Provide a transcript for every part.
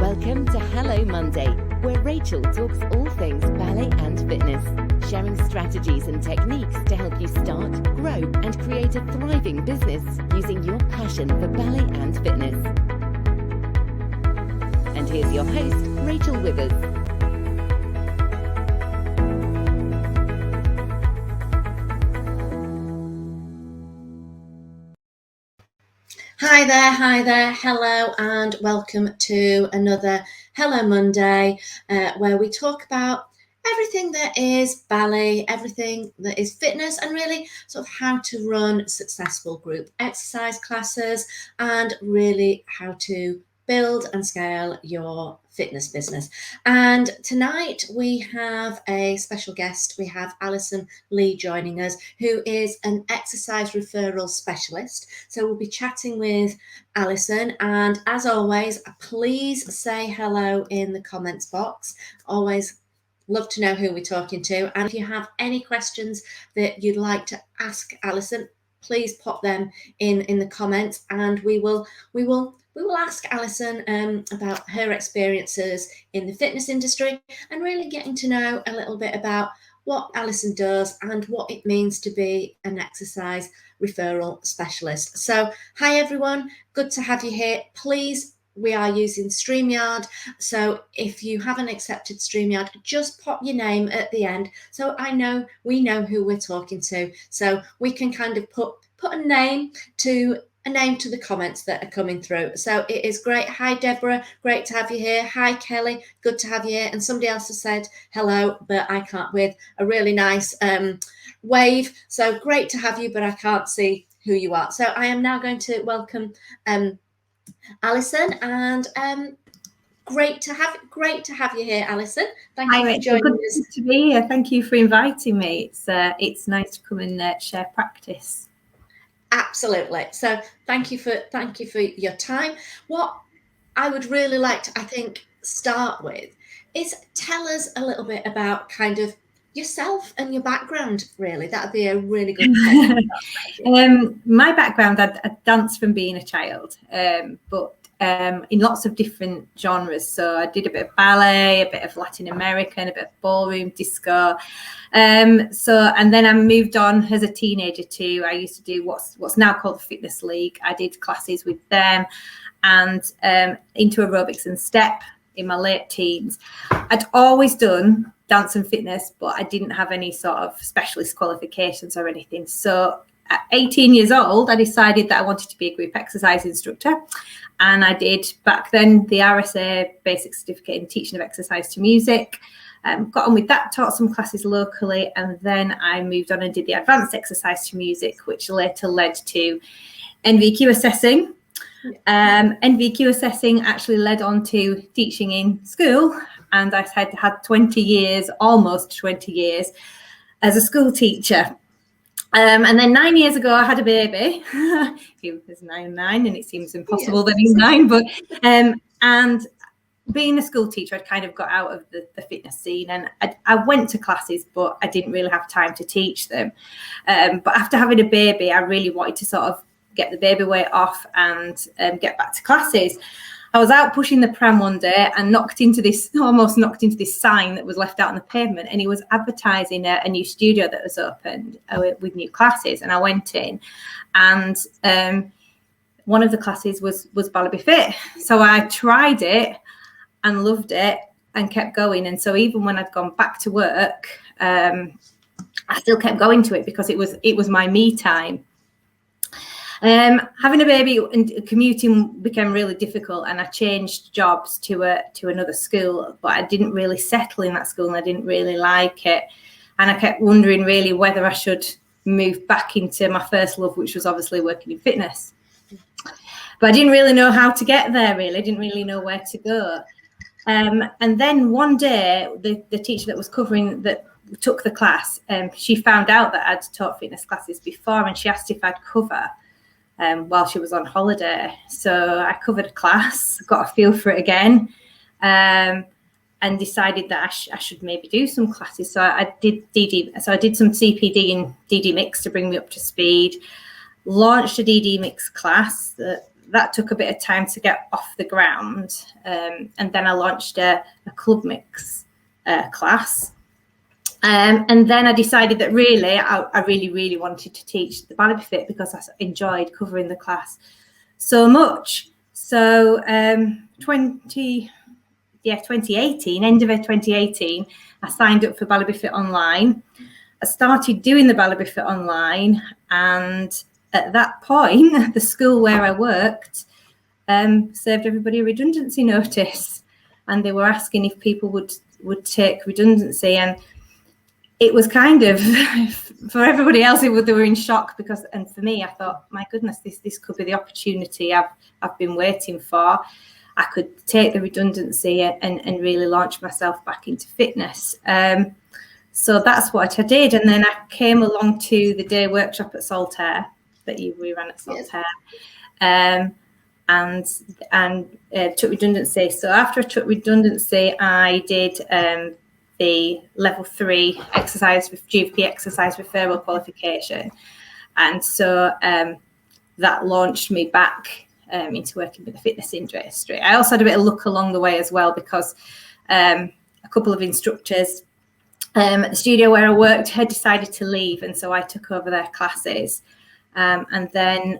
Welcome to Hello Monday, where Rachel talks all things ballet and fitness, sharing strategies and techniques to help you start, grow, and create a thriving business using your passion for ballet and fitness. And here's your host, Rachel Withers. Hi there, hello and welcome to another Hello Monday where we talk about everything that is ballet, everything that is fitness, and really sort of how to run successful group exercise classes and really how to build and scale your fitness business. And tonight we have a special guest. We have Alison Lee joining us, who is an exercise referral specialist. So we'll be chatting with Alison, and as always, please say hello in the comments box. Always love to know who we're talking to. And if you have any questions that you'd like to ask Alison, please pop them in the comments, and we will ask Alison about her experiences in the fitness industry and really getting to know a little bit about what Alison does and what it means to be an exercise referral specialist. So, hi everyone, good to have you here. Please, we are using StreamYard, so if you haven't accepted StreamYard, just pop your name at the end so we know who we're talking to, so we can kind of put a name to the comments that are coming through. So it is great. Hi Deborah, great to have you here. Hi Kelly, good to have you here. And somebody else has said hello, but I can't, with a really nice wave. So great to have you, but I can't see who you are. So I am now going to welcome Alison, and great to have you here, Alison. Thank you for joining us. Good to be here. Thank you for inviting me. It's nice to come and share practice. Absolutely. So thank you for your time. What I would really like to, I think, start with is tell us a little bit about kind of yourself and your background, really. That would be a really good place. My background, I danced from being a child, but in lots of different genres. So I did a bit of ballet, a bit of Latin American, a bit of ballroom, disco. And then I moved on as a teenager to, I used to do what's now called the Fitness League. I did classes with them and into aerobics and step in my late teens. I'd always done dance and fitness, but I didn't have any sort of specialist qualifications or anything. So at 18 years old, I decided that I wanted to be a group exercise instructor. And I did back then the RSA Basic Certificate in Teaching of Exercise to Music. Got on with that, taught some classes locally, and then I moved on and did the Advanced Exercise to Music, which later led to NVQ assessing. NVQ assessing actually led on to teaching in school, and I had 20 years, almost 20 years, as a school teacher. And then 9 years ago, I had a baby. He was 9 and it seems impossible that he's 9. But and being a school teacher, I'd kind of got out of the fitness scene, and I went to classes, but I didn't really have time to teach them. But after having a baby, I really wanted to sort of get the baby weight off and get back to classes. I was out pushing the pram one day and almost knocked into this sign that was left out on the pavement, and he was advertising a new studio that was opened with new classes. And I went in, and one of the classes was Ballet Be Fit. So I tried it and loved it and kept going. And so even when I'd gone back to work, I still kept going to it because it was my me time. Having a baby and commuting became really difficult, and I changed jobs to another school, but I didn't really settle in that school and I didn't really like it. And I kept wondering really whether I should move back into my first love, which was obviously working in fitness. But I didn't really know how to get there, really. I didn't really know where to go. And then one day, the teacher that was covering that took the class, she found out that I'd taught fitness classes before, and she asked if I'd cover while she was on holiday. So I covered a class, got a feel for it again, and decided that I should maybe do some classes. So I did DD. So I did some CPD and DD mix to bring me up to speed. Launched a DD mix class that that took a bit of time to get off the ground. And then I launched a club mix class. And then I decided that really, I really wanted to teach the ballet fit because I enjoyed covering the class so much. So 2018, end of 2018, I signed up for Ballet Fit Online. I started doing the Ballet Fit Online, and at that point, the school where I worked served everybody a redundancy notice, and they were asking if people would take redundancy. And it was kind of, for everybody else, they were in shock because, and for me, I thought, my goodness, this could be the opportunity I've been waiting for. I could take the redundancy and really launch myself back into fitness. So that's what I did. And then I came along to the day workshop at Saltaire that we ran at Saltaire, and took redundancy. So after I took redundancy, I did the level 3 exercise with GP exercise referral qualification. And so that launched me back into working with the fitness industry. I also had a bit of luck along the way as well, because a couple of instructors at the studio where I worked had decided to leave, and so I took over their classes. And then,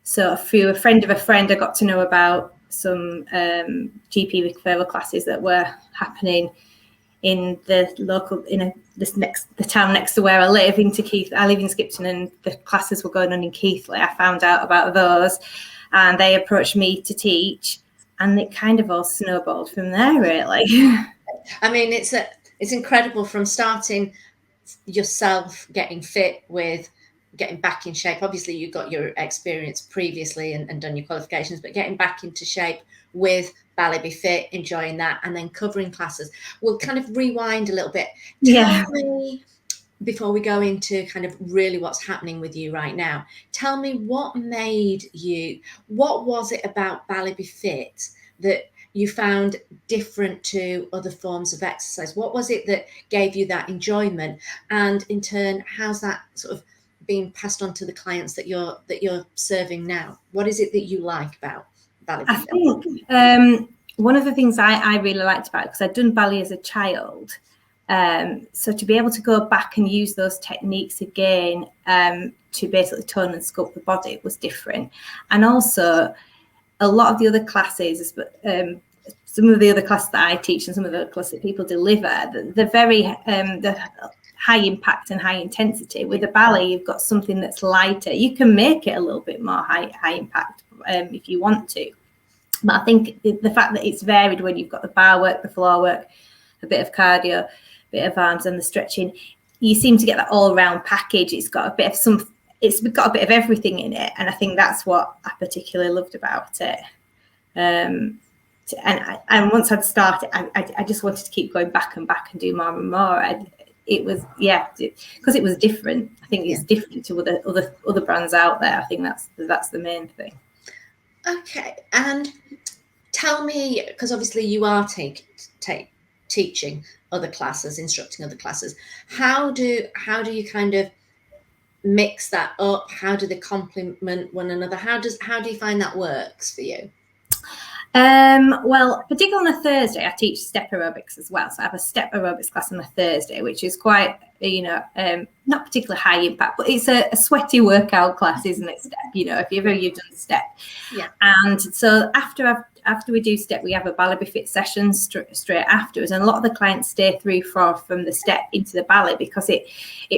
so through a friend of a friend, I got to know about some GP referral classes that were happening in the local, the town next to where I live, into Keith. I live in Skipton, and the classes were going on in Keighley. I found out about those, and they approached me to teach, and it kind of all snowballed from there, really. I mean, it's incredible from starting yourself getting fit with getting back in shape. Obviously, you got your experience previously and done your qualifications, but getting back into shape with Ballet Be Fit, enjoying that, and then covering classes. We'll kind of rewind a little bit. Tell me, before we go into kind of really what's happening with you right now, tell me what was it about Ballet Be Fit that you found different to other forms of exercise? What was it that gave you that enjoyment? And in turn, how's that sort of being passed on to the clients that you're serving now? What is it that you like about ballet? I think one of the things I really liked about it, because I'd done ballet as a child, so to be able to go back and use those techniques again to basically tone and sculpt the body was different. And also a lot of the other classes, some of the other classes that I teach and some of the classes that people deliver, they're very the high impact and high intensity. With the ballet, you've got something that's lighter. You can make it a little bit more high impact if you want to. But I think the fact that it's varied, when you've got the bar work, the floor work, a bit of cardio, a bit of arms and the stretching, you seem to get that all-round package. It's got a bit of everything in it, and I think that's what I particularly loved about it. And once I'd started, I just wanted to keep going back and do more and more. It was because it was different. I think it's different to other brands out there. I think that's the main thing. Okay, and tell me, because obviously you are teaching other classes, instructing other classes. How do you kind of mix that up? How do they complement one another? How do you find that works for you? Well, particularly on a Thursday, I teach step aerobics as well. So I have a step aerobics class on a Thursday, which is quite, not particularly high impact, but it's a sweaty workout class, isn't it? Step, if you've done step. Yeah. And so after we do step, we have a ballet Be Fit session straight afterwards. And a lot of the clients stay through from the step into the ballet, because it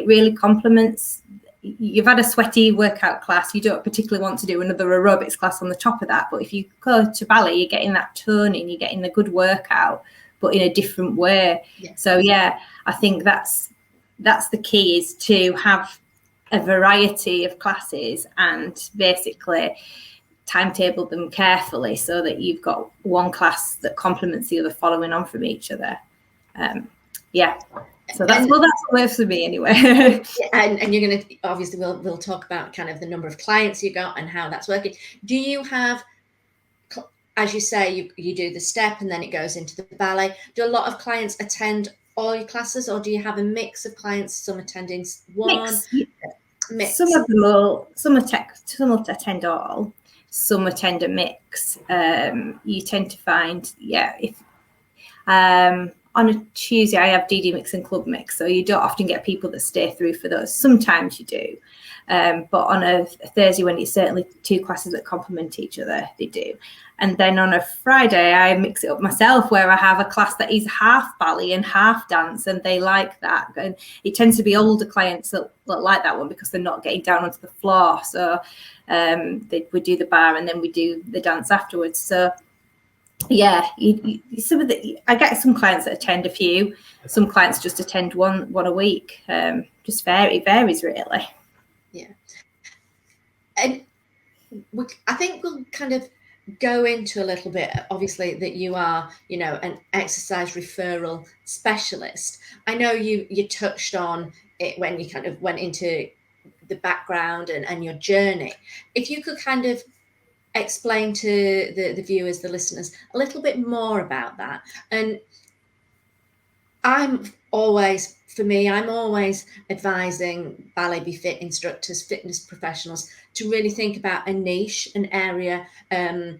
really complements. You've had a sweaty workout class, you don't particularly want to do another aerobics class on the top of that. But if you go to ballet, you're getting that toning, you're getting the good workout, but in a different way. Yeah. So I think that's the key, is to have a variety of classes and basically timetable them carefully so that you've got one class that complements the other, following on from each other. So that's what works for me anyway. and you're going to, obviously we'll talk about kind of the number of clients you got and how that's working. Do you have, as you say, you do the step and then it goes into the ballet? Do a lot of clients attend all your classes, or do you have a mix of clients, some attending one? Mix. Some of them will attend all. some attend a mix. You tend to find, if on a Tuesday I have DD mix and club mix, so you don't often get people that stay through for those. Sometimes you do, but on a Thursday, when it's certainly two classes that complement each other, they do. And then on a Friday, I mix it up myself, where I have a class that is half ballet and half dance, and they like that. And it tends to be older clients that like that one because they're not getting down onto the floor. So we do the bar and then we do the dance afterwards. So yeah, I get some clients that attend a few. Some clients just attend one a week. Just varies really. Yeah, and I think we'll kind of go into a little bit, obviously, that you are, an exercise referral specialist. I know you touched on it when you kind of went into the background and your journey. If you could kind of explain to the viewers, the listeners, a little bit more about that. And I'm always advising ballet be fit instructors, fitness professionals, to really think about a niche, an area, a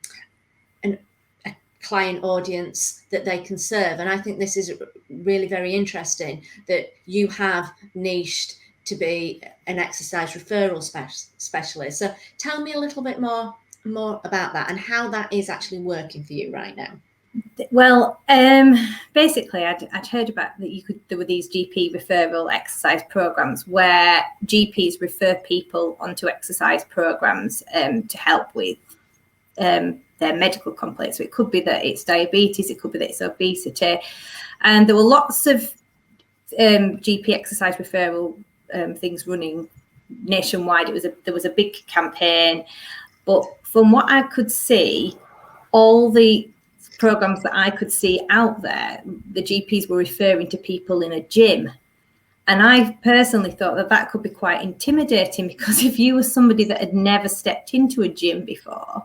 client audience that they can serve. And I think this is really very interesting that you have niched to be an exercise referral specialist. So tell me a little bit more about that and how that is actually working for you right now. Well, basically, I'd heard about that there were these GP referral exercise programs where GPs refer people onto exercise programs to help with their medical complaints. So it could be that it's diabetes, it could be that it's obesity, and there were lots of GP exercise referral things running nationwide. There was a big campaign, but from what I could see, all the programs that I could see out there, the GPs were referring to people in a gym. And I personally thought that could be quite intimidating, because if you were somebody that had never stepped into a gym before,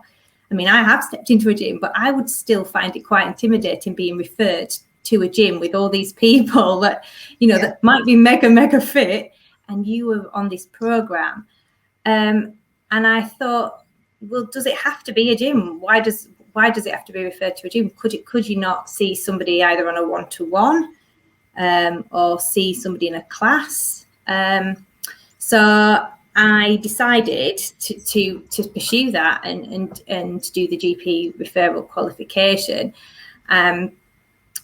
I mean, I have stepped into a gym, but I would still find it quite intimidating being referred to a gym with all these people that, that might be mega fit, and you were on this program. And I thought, well, does it have to be a gym? Why does it have to be referred to a gym? Could you not see somebody either on a one-to-one or see somebody in a class? So I decided to pursue that and do the GP referral qualification. And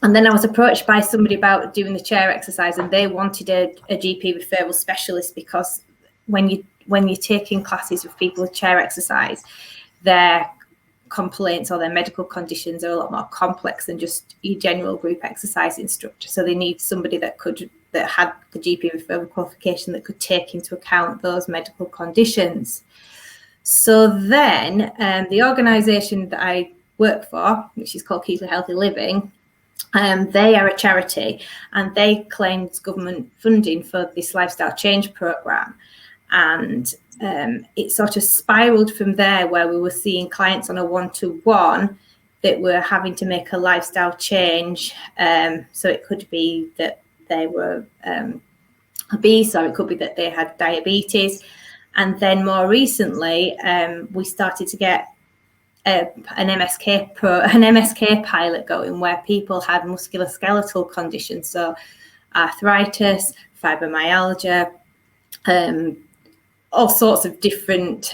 then I was approached by somebody about doing the chair exercise, and they wanted a GP referral specialist, because when you're taking classes with people with chair exercise, their complaints or their medical conditions are a lot more complex than just your general group exercise instructor. So they need somebody that had the GP referral qualification that could take into account those medical conditions. So then the organisation that I work for, which is called Keep Healthy Living, they are a charity, and they claimed government funding for this lifestyle change programme. And it sort of spiraled from there, where we were seeing clients on a one-to-one that were having to make a lifestyle change. So it could be that they were obese, or it could be that they had diabetes. And then more recently, we started to get an MSK pilot going, where people had musculoskeletal conditions, so arthritis, fibromyalgia, all sorts of different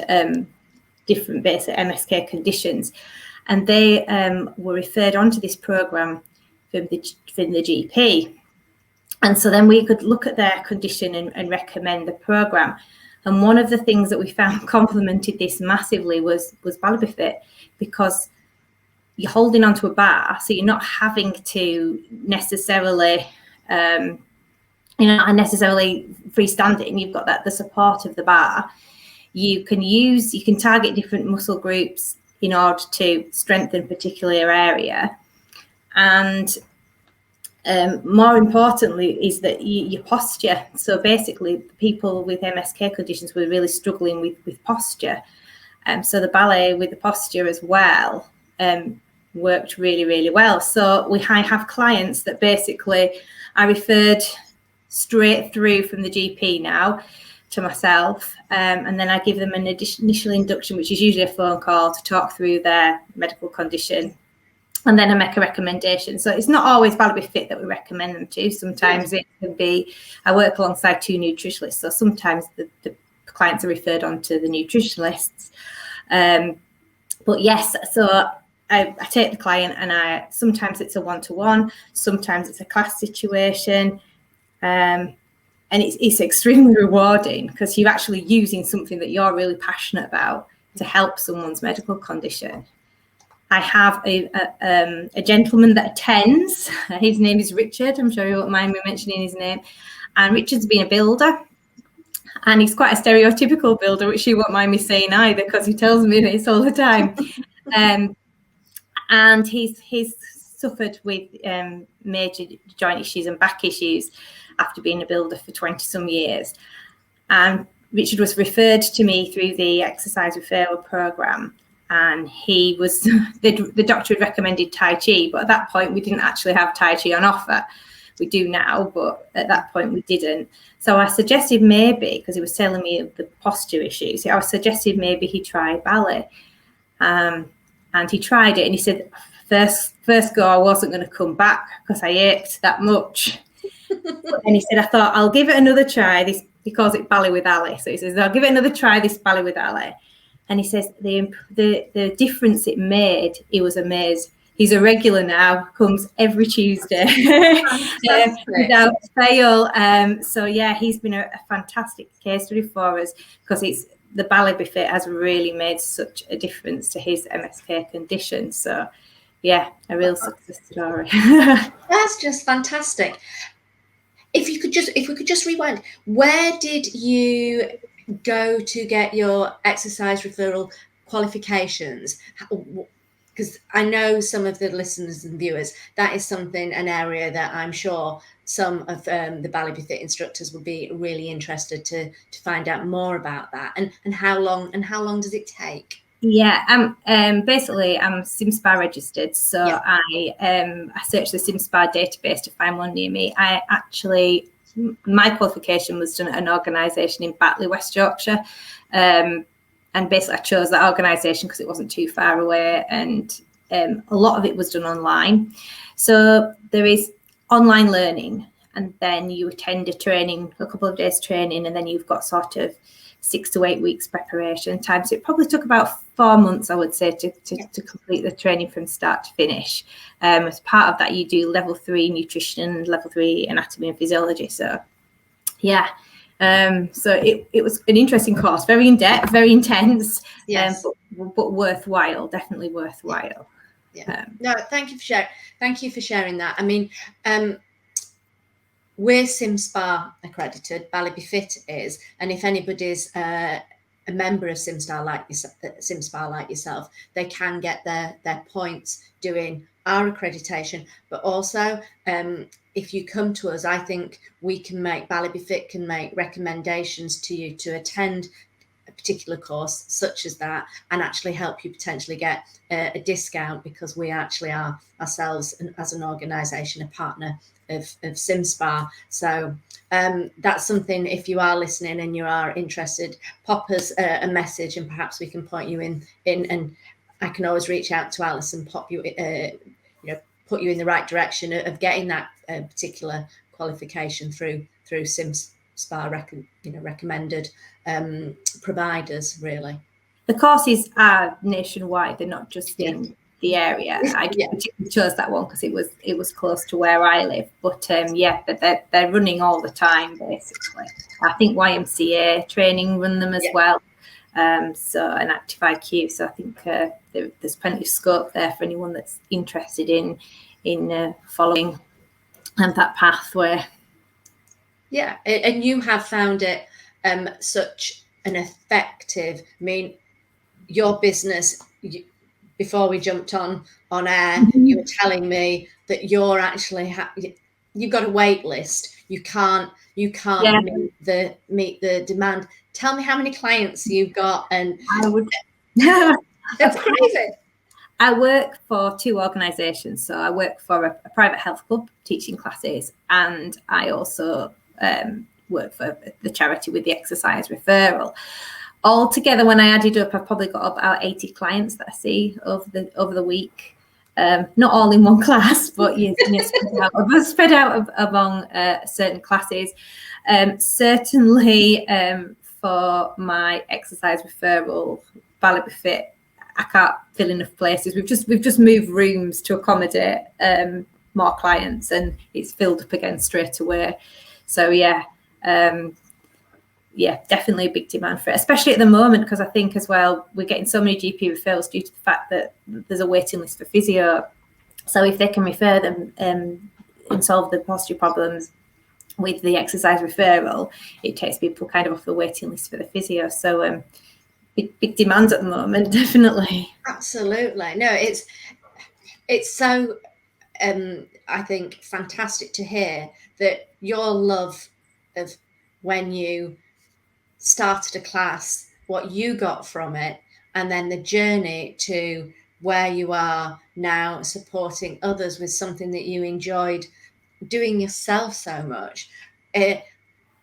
basic MSK conditions, and they were referred onto this program from the GP. And so then we could look at their condition and recommend the program. And one of the things that we found complemented this massively was BALLET Fit, because you're holding onto a bar, so you're not having to necessarily unnecessarily freestanding. You've got the support of the bar. You can target different muscle groups in order to strengthen a particular area. And more importantly is that your posture. So basically, people with MSK conditions were really struggling with posture. So the ballet with the posture as well worked really, really well. So I have clients that basically I referred straight through from the GP now to myself, and then I give them an initial induction, which is usually a phone call to talk through their medical condition, and then I make a recommendation. So it's not always BALLET Fit that we recommend them to. Sometimes it can be, I work alongside 2 nutritionists, so sometimes the clients are referred on to the nutritionists. But yes, so I take the client, and sometimes it's a one-to-one, sometimes it's a class situation, and it's extremely rewarding because you're actually using something that you're really passionate about to help someone's medical condition. I have a gentleman that attends. His name is Richard. I'm sure you won't mind me mentioning his name. And Richard's been a builder, and he's quite a stereotypical builder, which you won't mind me saying either, because he tells me this all the time. And he's suffered with major joint issues and back issues after being a builder for 20 some years. And Richard was referred to me through the exercise referral program. And he was, the doctor had recommended Tai Chi, but at that point we didn't actually have Tai Chi on offer. We do now, but at that point we didn't. So I suggested maybe, because he was telling me of the posture issues, I suggested maybe he try BALLET. And he tried it, and he said, first go, I wasn't going to come back because I ached that much. And he said, I thought, I'll give it another try. He calls it BALLET with Ali. So he says, I'll give it another try, this BALLET with Ali. And he says the difference it made, he was amazed. He's a regular now, comes every Tuesday without fail. So yeah, he's been a fantastic case study for us, because the BALLET Fit has really made such a difference to his MSK condition. So yeah, a real success story. That's just fantastic. If we could just rewind, where did you go to get your exercise referral qualifications? Because I know some of the listeners and viewers, that is an area that I'm sure some of the BALLET Fit instructors would be really interested to find out more about that. And how long does it take? Yeah, basically I'm SimSpa registered, so yeah. I searched the SimSpa database to find one near me. My qualification was done at an organisation in Batley, West Yorkshire, and basically I chose that organisation because it wasn't too far away, and a lot of it was done online. So there is online learning, and then you attend a couple of days training, and then you've got sort of 6 to 8 weeks preparation time. So it probably took about 4 months, I would say, to complete the training from start to finish. As part of that, you do level 3 nutrition, level 3 anatomy and physiology. So yeah, so it was an interesting course, very in depth, very intense, yes. But worthwhile, definitely worthwhile. Yeah. No, thank you for sharing. Thank you for sharing that. I mean, we're SimSpa accredited, BALLET Fit is, and if anybody's a member of SimSpa like yourself, they can get their points doing our accreditation. But also, if you come to us, I think BALLET Fit can make recommendations to you to attend a particular course such as that, and actually help you potentially get a discount, because we actually are ourselves as an organisation a partner of SimSpa. So that's something, if you are listening and you are interested, pop us a message, and perhaps we can point you in and I can always reach out to Alison, pop you put you in the right direction of getting that particular qualification through SimSpa recommended providers. Really, the courses are nationwide, they're not just in the area. I particularly chose that one because it was close to where I live, but they're running all the time basically. I think YMCA training run them as well, so an Active IQ. So I think there's plenty of scope there for anyone that's interested in following that pathway. Yeah, and you have found it such an effective, I mean, your business, before we jumped on air, you were telling me that you're actually you've got a wait list. You can't meet the demand. Tell me how many clients you've got, and I would. That's crazy. I work for 2 organisations. So I work for a private health club teaching classes, and I also work for the charity with the exercise referral. Altogether, when I added up, I've probably got about 80 clients that I see over the week. Not all in one class, but spread out among certain classes. Certainly for my exercise referral, Ballet Befit, I can't fill enough places. We've just moved rooms to accommodate more clients, and it's filled up again straight away. So definitely a big demand for it, especially at the moment, because I think as well we're getting so many GP referrals due to the fact that there's a waiting list for physio. So if they can refer them and solve the posture problems with the exercise referral, it takes people kind of off the waiting list for the physio. So big demands at the moment, definitely. Absolutely. No, it's so I think fantastic to hear that your love of when you started a class, what you got from it, and then the journey to where you are now, supporting others with something that you enjoyed doing yourself so much. In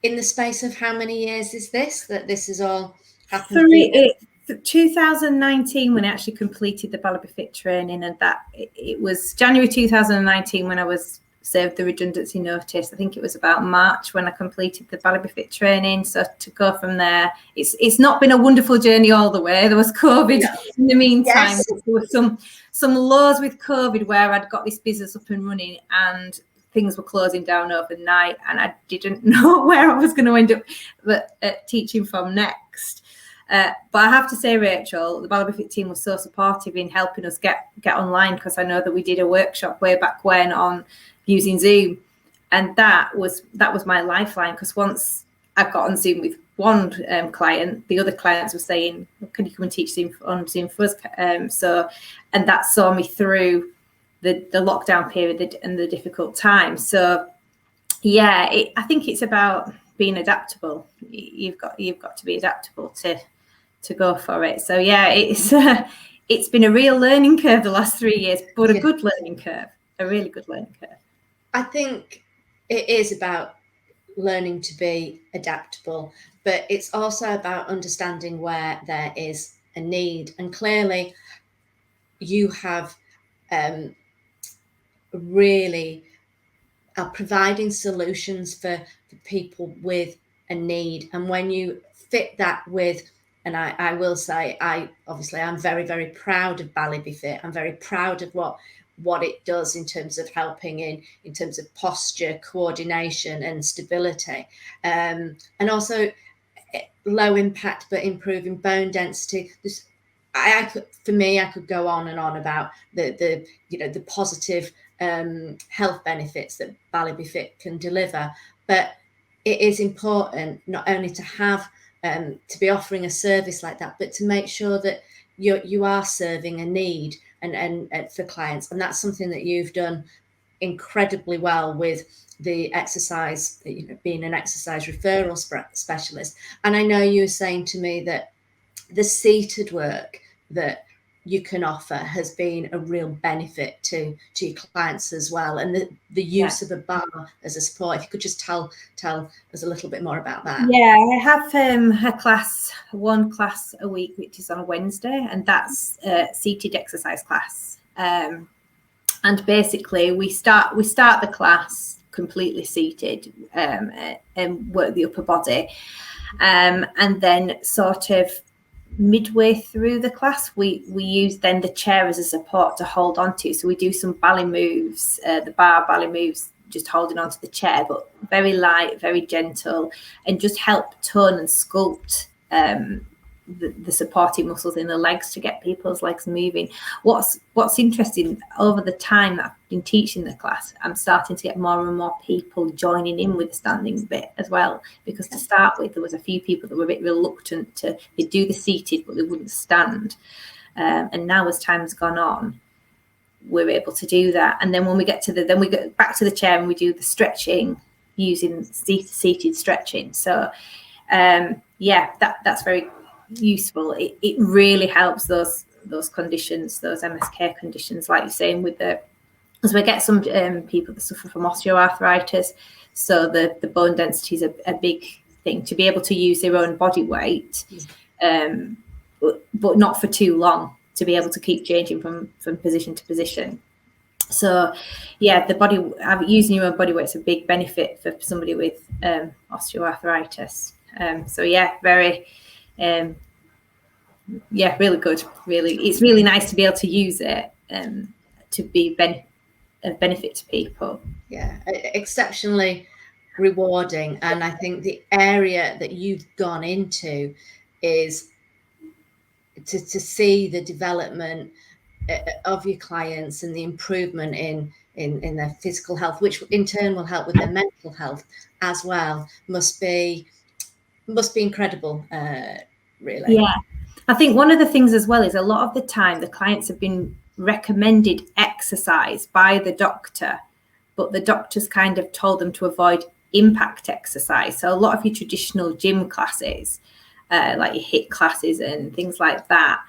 the space of how many years is this is all happened? 2019 when I actually completed the Ballet Befit training, and that it was January 2019 when I was served the redundancy notice. I think it was about March when I completed the Ballet Befit training. So to go from there, it's not been a wonderful journey all the way. There was COVID in the meantime. Yes. There were some lows with COVID where I'd got this business up and running and things were closing down overnight, and I didn't know where I was going to end up teaching from next. But I have to say, Rachel, the Ballet Befit team was so supportive in helping us get online, because I know that we did a workshop way back when on using Zoom, and that was my lifeline, because once I got on Zoom with one client, the other clients were saying, well, can you come and teach on Zoom for us? And that saw me through the lockdown period and the difficult time. So I think it's about being adaptable. You've got to be adaptable to go for it. So it's been a real learning curve the last 3 years, but a good learning curve, a really good learning curve. I think it is about learning to be adaptable, but it's also about understanding where there is a need. And clearly you have really are providing solutions for people with a need. And when you fit that with, and I will say, I'm very, very proud of Ballet Befit. I'm very proud of what it does in terms of helping in terms of posture, coordination and stability, and also low impact but improving bone density. I could go on and on about the positive health benefits that Ballet Befit can deliver, but it is important not only to have to be offering a service like that, but to make sure that you are serving a need and for clients. And that's something that you've done incredibly well with the exercise, being an exercise referral specialist. And I know you were saying to me that the seated work that you can offer has been a real benefit to your clients as well, and the use of a bar as a support. If you could just tell us a little bit more about that. I have one class a week, which is on a Wednesday, and that's a seated exercise class, and basically we start the class completely seated and work the upper body, and then sort of midway through the class we use then the chair as a support to hold on to. So we do some ballet moves, the bar ballet moves, just holding onto the chair, but very light, very gentle, and just help tone and sculpt the supporting muscles in the legs to get people's legs moving. What's interesting, over the time that I've been teaching the class, I'm starting to get more and more people joining in with the standing bit as well, because to start with there was a few people that were a bit reluctant to do the seated but they wouldn't stand, and now as time's gone on we're able to do that. And then when we get then we go back to the chair and we do the stretching using seated stretching. So that's very useful. It really helps those conditions, those MSK conditions, like you're saying, with the As we get some people that suffer from osteoarthritis, so the bone density is a big thing, to be able to use their own body weight, but not for too long, to be able to keep changing from position to position. So yeah, using your own body weight is a big benefit for somebody with osteoarthritis. So yeah, very really good. Really, it's really nice to be able to use it to be a benefit to people. Yeah, exceptionally rewarding. And I think the area that you've gone into is to see the development of your clients and the improvement in their physical health, which in turn will help with their mental health as well, must be incredible, really. Yeah, I think one of the things as well is a lot of the time the clients have been recommended exercise by the doctor, but the doctor's kind of told them to avoid impact exercise. So a lot of your traditional gym classes, like your HIIT classes and things like that,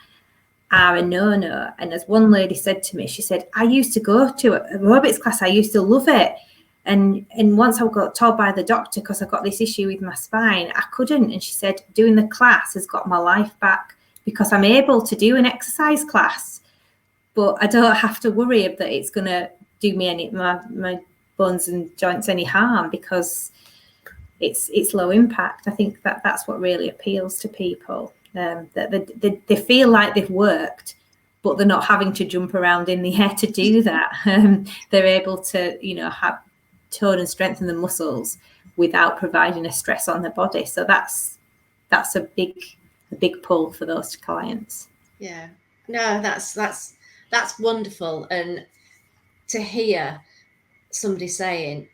are a no-no. And as one lady said to me, she said, I used to go to a aerobics class, I used to love it. And once I got told by the doctor, because I got this issue with my spine, I couldn't. And she said, doing the class has got my life back, because I'm able to do an exercise class, but I don't have to worry that it's going to do me my bones and joints any harm, because it's low impact. I think that's what really appeals to people, that they feel like they've worked, but they're not having to jump around in the air to do that. They're able to, have tone and strengthen the muscles without providing a stress on their body. So that's a big pull for those clients. Yeah, no, that's wonderful. And to hear somebody saying,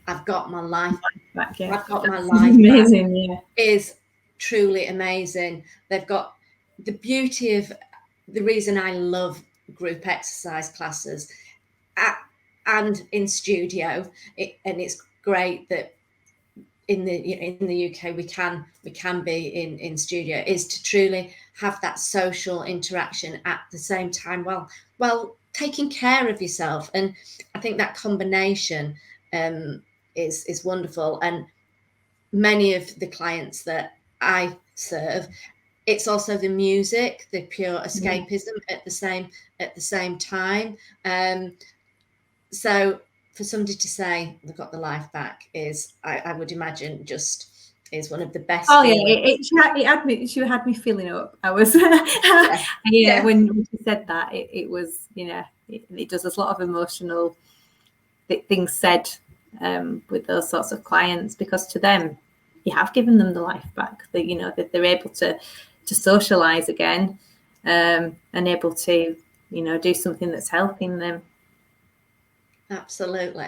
I've got my life back, I've got my life amazing back, is truly amazing. They've got the beauty of the reason I love group exercise classes and in studio, and it's great that in the UK we can be in studio, is to truly have that social interaction at the same time while taking care of yourself. And I think that combination is wonderful. And many of the clients that I serve, it's also the music, the pure escapism at the same time. So for somebody to say they've got the life back is, I would imagine, just is one of the best. Oh yeah, she had me filling up. I was when she said that, it was, it does a lot of emotional things said with those sorts of clients, because to them you have given them the life back, that they're able to socialize again, and able to do something that's helping them. Absolutely.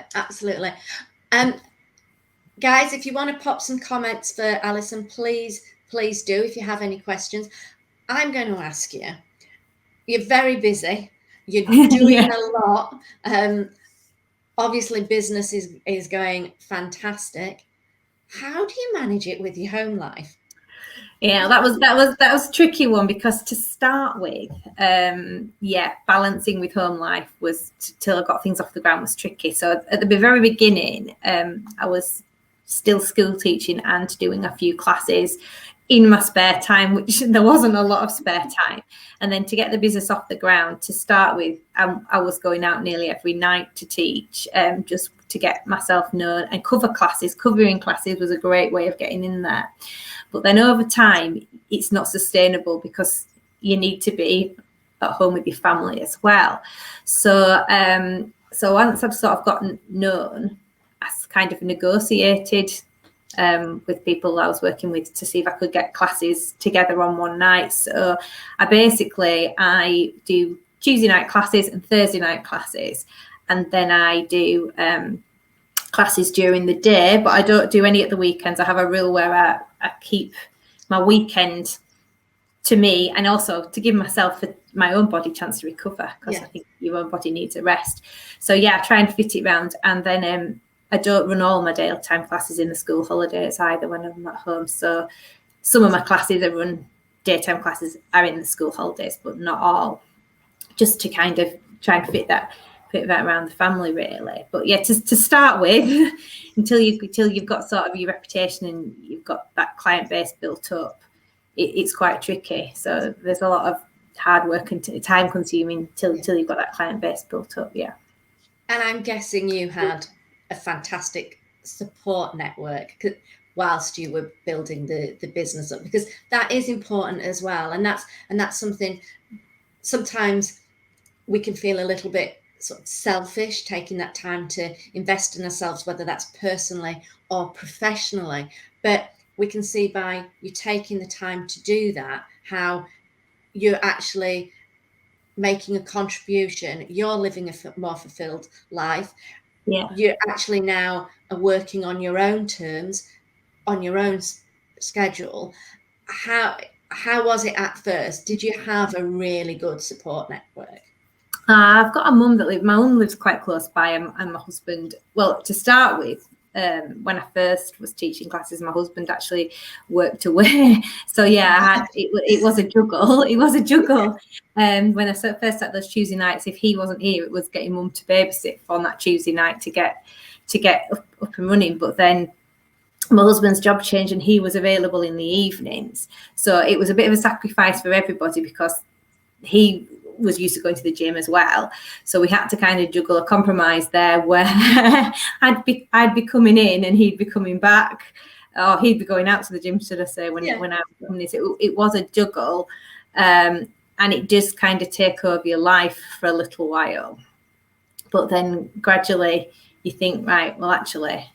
Guys, if you want to pop some comments for Alison, please do, if you have any questions. I'm going to ask you, you're very busy, you're doing a lot, obviously business is going fantastic. How do you manage it with your home life? Yeah, that was a tricky one, because to start with, balancing with home life was, till I got things off the ground, was tricky. So at the very beginning, I was still school teaching and doing a few classes in my spare time, which there wasn't a lot of spare time. And then to get the business off the ground, to start with, I was going out nearly every night to teach, just to get myself known and cover classes. Covering classes was a great way of getting in there. But then over time, it's not sustainable, because you need to be at home with your family as well. So once I've sort of gotten known, I kind of negotiated with people I was working with to see if I could get classes together on one night. So I do Tuesday night classes and Thursday night classes, and then I do classes during the day, but I don't do any at the weekends. I have a rule where I keep my weekend to me, and also to give myself my own body chance to recover, because I think your own body needs a rest. So I try and fit it around. And then I don't run all my daytime classes in the school holidays either when I'm at home. So some of my classes I run, daytime classes are in the school holidays, but not all, just to kind of try and fit that bit of it around the family, really. But yeah, to start with, until you've got sort of your reputation and you've got that client base built up, it's quite tricky. So there's a lot of hard work and time consuming till you've got that client base built up. Yeah. And I'm guessing you had a fantastic support network whilst you were building the business up, because that is important as well. And that's something sometimes we can feel a little bit sort of selfish, taking that time to invest in ourselves, whether that's personally or professionally. But we can see by you taking the time to do that, how you're actually making a contribution. You're living a more fulfilled life. Yeah. You actually now are working on your own terms, on your own schedule. How was it at first? Did you have a really good support network? I've got a mum that my mum lives quite close by, and my husband, well, to start with, when I first was teaching classes, my husband actually worked away. So yeah, it was a juggle. It was a juggle. When I first started those Tuesday nights, if he wasn't here, it was getting mum to babysit on that Tuesday night to get up and running. But then my husband's job changed and he was available in the evenings. So it was a bit of a sacrifice for everybody, because he was used to going to the gym as well. So we had to kind of juggle a compromise there, where I'd be coming in and he'd be coming back, or he'd be going out to the gym, should I say, when I was doing this. It was a juggle, and it just kind of take over your life for a little while. But then gradually you think, right, well, actually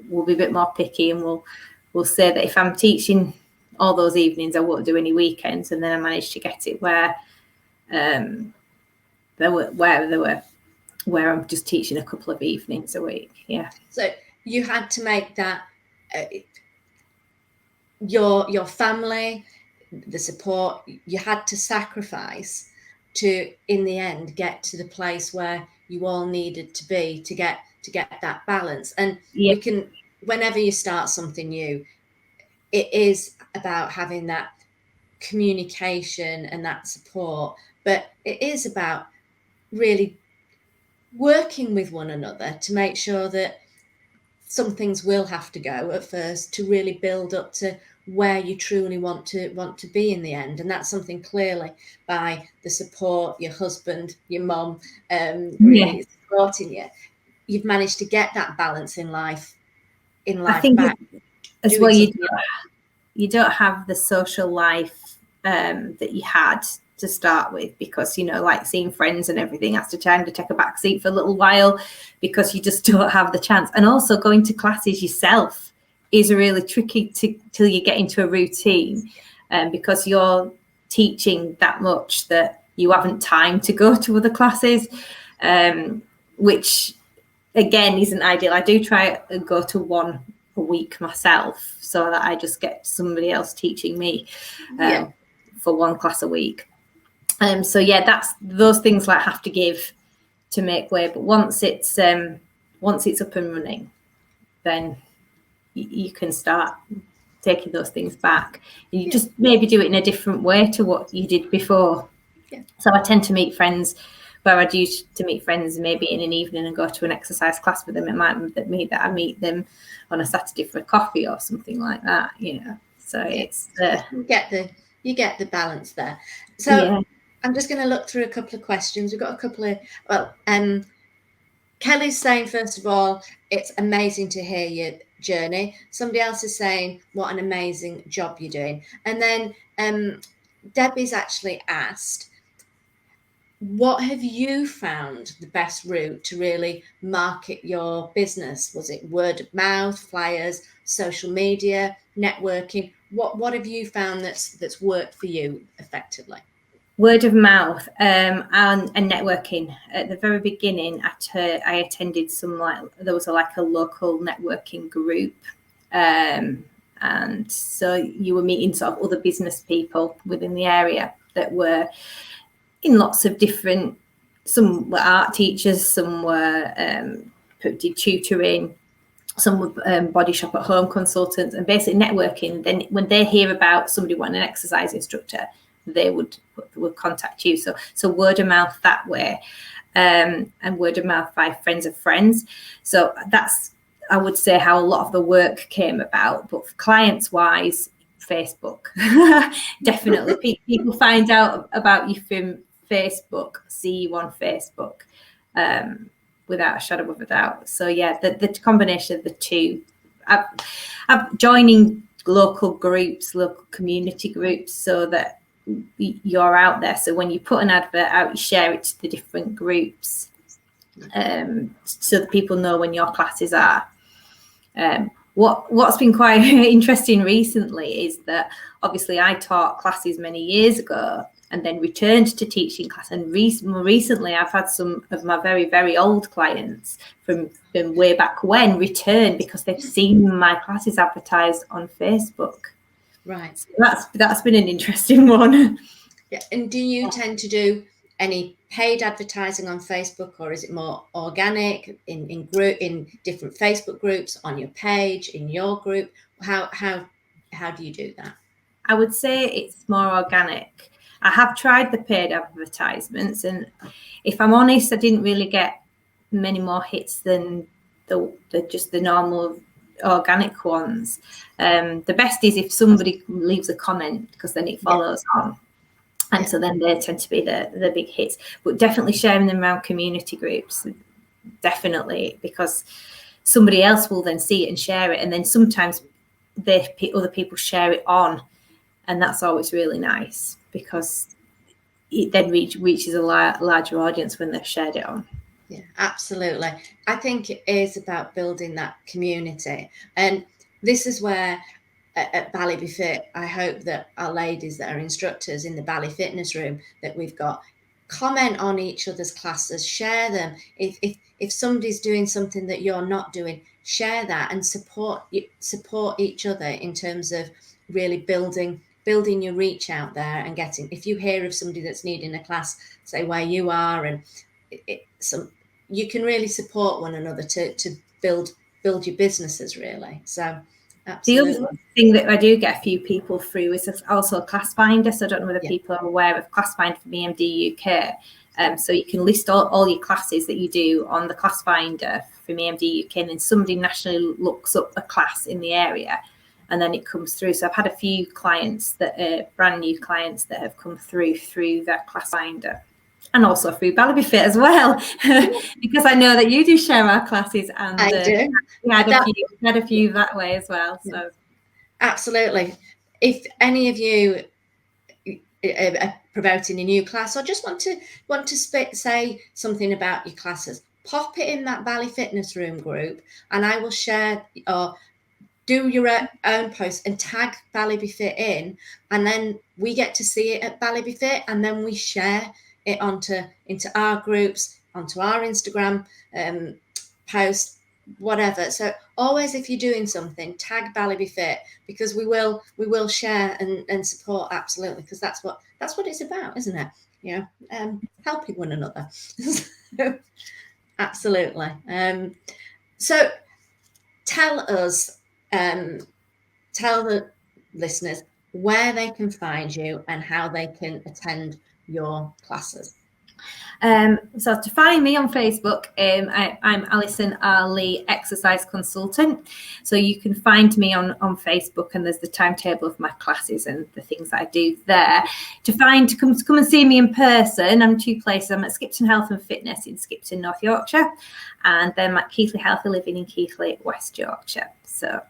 we'll be a bit more picky, and we'll say that if I'm teaching all those evenings, I won't do any weekends. And then I managed to get it where where I'm just teaching a couple of evenings a week. Yeah. So you had to make that your family, the support, you had to sacrifice to, in the end, get to the place where you all needed to be to get that balance. And we can, whenever you start something new, it is about having that communication and that support, but it is about really working with one another to make sure that some things will have to go at first to really build up to where you truly want to be in the end. And that's something clearly by the support, your husband, your mum, really supporting you. You've managed to get that balance in life. I think back as well, you don't have the social life that you had to start with, because, like seeing friends and everything has to kind of take a back seat for a little while, because you just don't have the chance. And also going to classes yourself is really tricky till you get into a routine, because you're teaching that much that you haven't time to go to other classes, which again isn't ideal. I do try and go to one a week myself, so that I just get somebody else teaching me for one class a week. So that's those things like have to give to make way. But once it's up and running, then you can start taking those things back. And you just maybe do it in a different way to what you did before. Yeah. So I tend to meet friends where I'd used to meet friends maybe in an evening and go to an exercise class with them. It might be that I meet them on a Saturday for a coffee or something like that, So it's you get the balance there. So I'm just going to look through a couple of questions. We've got a couple of Kelly's saying, first of all, it's amazing to hear your journey. Somebody else is saying, what an amazing job you're doing. And then Debbie's actually asked, what have you found the best route to really market your business? Was it word of mouth, flyers, social media, networking? What have you found that's worked for you effectively? Word of mouth and networking. At the very beginning, I attended there was a local networking group, and so you were meeting sort of other business people within the area that were in lots of different. Some were art teachers, some were did tutoring, some were body shop at home consultants, and basically networking. Then when they hear about somebody wanting an exercise instructor, they would contact you. So word of mouth that way. and word of mouth by friends of friends. So that's, I would say, how a lot of the work came about. But clients wise, Facebook. Definitely. People find out about you from Facebook, see you on Facebook, without a shadow of a doubt. So yeah, the combination of the two. I'm joining local groups, local community groups, so that you're out there. So when you put an advert out, you share it to the different groups, so that people know when your classes are. What's been quite interesting recently is that obviously I taught classes many years ago and then returned to teaching class. And more recently, I've had some of my very, very old clients from way back when return because they've seen my classes advertised on Facebook. Right. So that's been an interesting one. Yeah. And do you tend to do any paid advertising on Facebook, or is it more organic in different Facebook groups, on your page, in your group? How do you do that? I would say it's more organic. I have tried the paid advertisements, and if I'm honest, I didn't really get many more hits than the normal organic ones. The best is if somebody leaves a comment, because then it follows on. And so then they tend to be the big hits. But definitely sharing them around community groups, definitely, because somebody else will then see it and share it. And then sometimes other people share it on. And that's always really nice, because it then reaches a larger audience when they've shared it on. Yeah, absolutely. I think it is about building that community. And this is where at Ballet Befit, I hope that our ladies that are instructors in the Ballet Fitness Room that we've got comment on each other's classes, share them. If somebody's doing something that you're not doing, share that and support each other in terms of really building your reach out there and getting. If you hear of somebody that's needing a class, say where you are, and you can really support one another to build your businesses really. So. Absolutely. The other thing that I do get a few people through is also Class Finder. So I don't know whether people are aware of Class Finder from EMD UK. So you can list all your classes that you do on the Class Finder from EMD UK, and then somebody nationally looks up a class in the area, and then it comes through. So I've had a few clients that are brand new clients that have come through that Class Finder. And also through Ballet Befit as well, because I know that you do share our classes, and I do. We had a few that way as well. So absolutely. If any of you are promoting a new class or just want to say something about your classes, pop it in that Ballet Fitness Room group, and I will share or do your own post and tag Ballet Befit in, and then we get to see it at Ballet Befit, and then we share it into our groups, onto our Instagram post, whatever. So always, if you're doing something, tag Ballet Befit, because we will share and support, absolutely, because that's what it's about, isn't it? You know, helping one another. Absolutely. So tell the listeners where they can find you and how they can attend your classes. So to find me on Facebook, I'm Alison Lee, exercise consultant. So you can find me on Facebook, and there's the timetable of my classes and the things that I do there. To come and see me in person, I'm two places. I'm at Skipton Health and Fitness in Skipton, North Yorkshire, and then I'm at Keighley Healthy Living in Keighley, West Yorkshire. So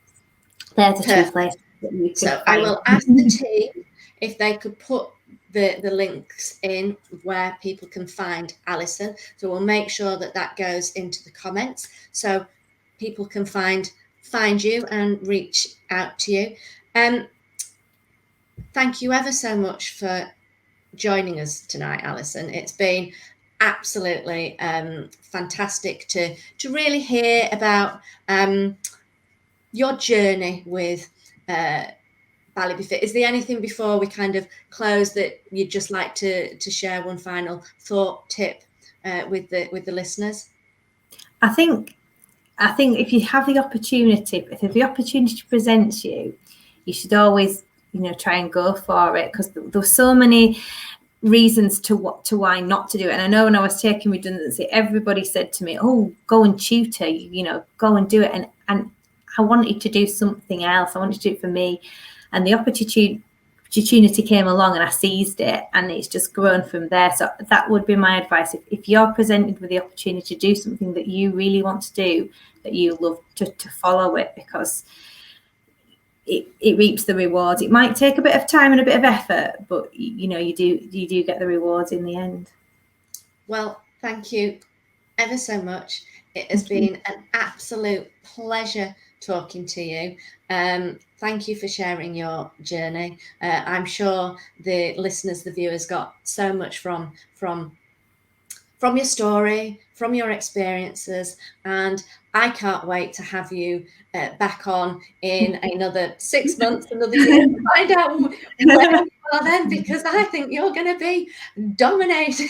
there's the two places that you can find. I will ask the team if they could put the links in where people can find Alison. So we'll make sure that goes into the comments so people can find you and reach out to you. Thank you ever so much for joining us tonight, Alison. It's been absolutely fantastic to really hear about your journey with Ballet Befit. Is there anything before we kind of close that you'd just like to share, one final thought, tip with the listeners? I think if you have the opportunity, if the opportunity presents you, you should always try and go for it, because there's so many reasons to why not to do it. And I know when I was taking redundancy, everybody said to me, "Oh, go and tutor, go and do it." And I wanted to do something else. I wanted to do it for me, and the opportunity came along, and I seized it, and it's just grown from there. So that would be my advice. If you're presented with the opportunity to do something that you really want to do, that you love, to follow it, because it reaps the rewards. It might take a bit of time and a bit of effort, but you do get the rewards in the end. Well, thank you ever so much. It has been an absolute pleasure talking to you. Thank you for sharing your journey. I'm sure the listeners, the viewers, got so much from your story, from your experiences, and I can't wait to have you back on in another 6 months, another year, to find out where you are then, because I think you're going to be dominating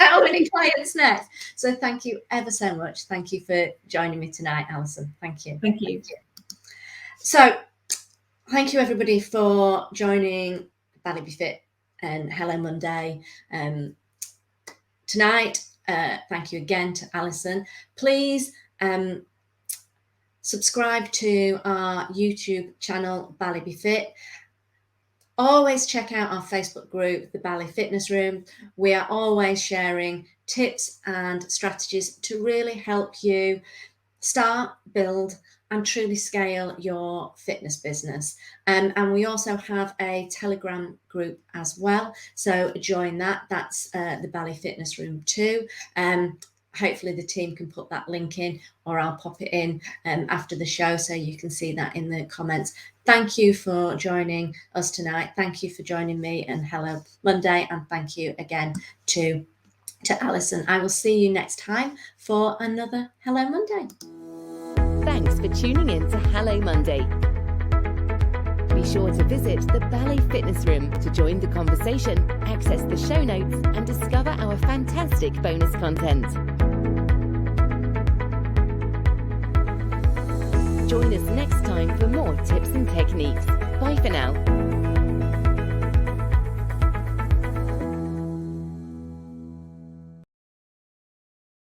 how many clients next. So thank you ever so much. Thank you for joining me tonight, Alison. Thank you. Thank you. So thank you everybody for joining Ballet Be Fit and Hello Monday tonight. Thank you again to Alison. Please subscribe to our YouTube channel, Ballet Be Fit. Always check out our Facebook group, the Ballet Fitness Room. We are always sharing tips and strategies to really help you start, build, and truly scale your fitness business. And we also have a Telegram group as well. So join that. That's the Ballet Fitness Room too. Hopefully the team can put that link in, or I'll pop it in after the show so you can see that in the comments. Thank you for joining us tonight. Thank you for joining me and Hello Monday. And thank you again to Alison. I will see you next time for another Hello Monday. Thanks for tuning in to Hello Monday. Be sure to visit the Ballet Fitness Room to join the conversation, access the show notes, and discover our fantastic bonus content. Join us next time for more tips and techniques. Bye for now.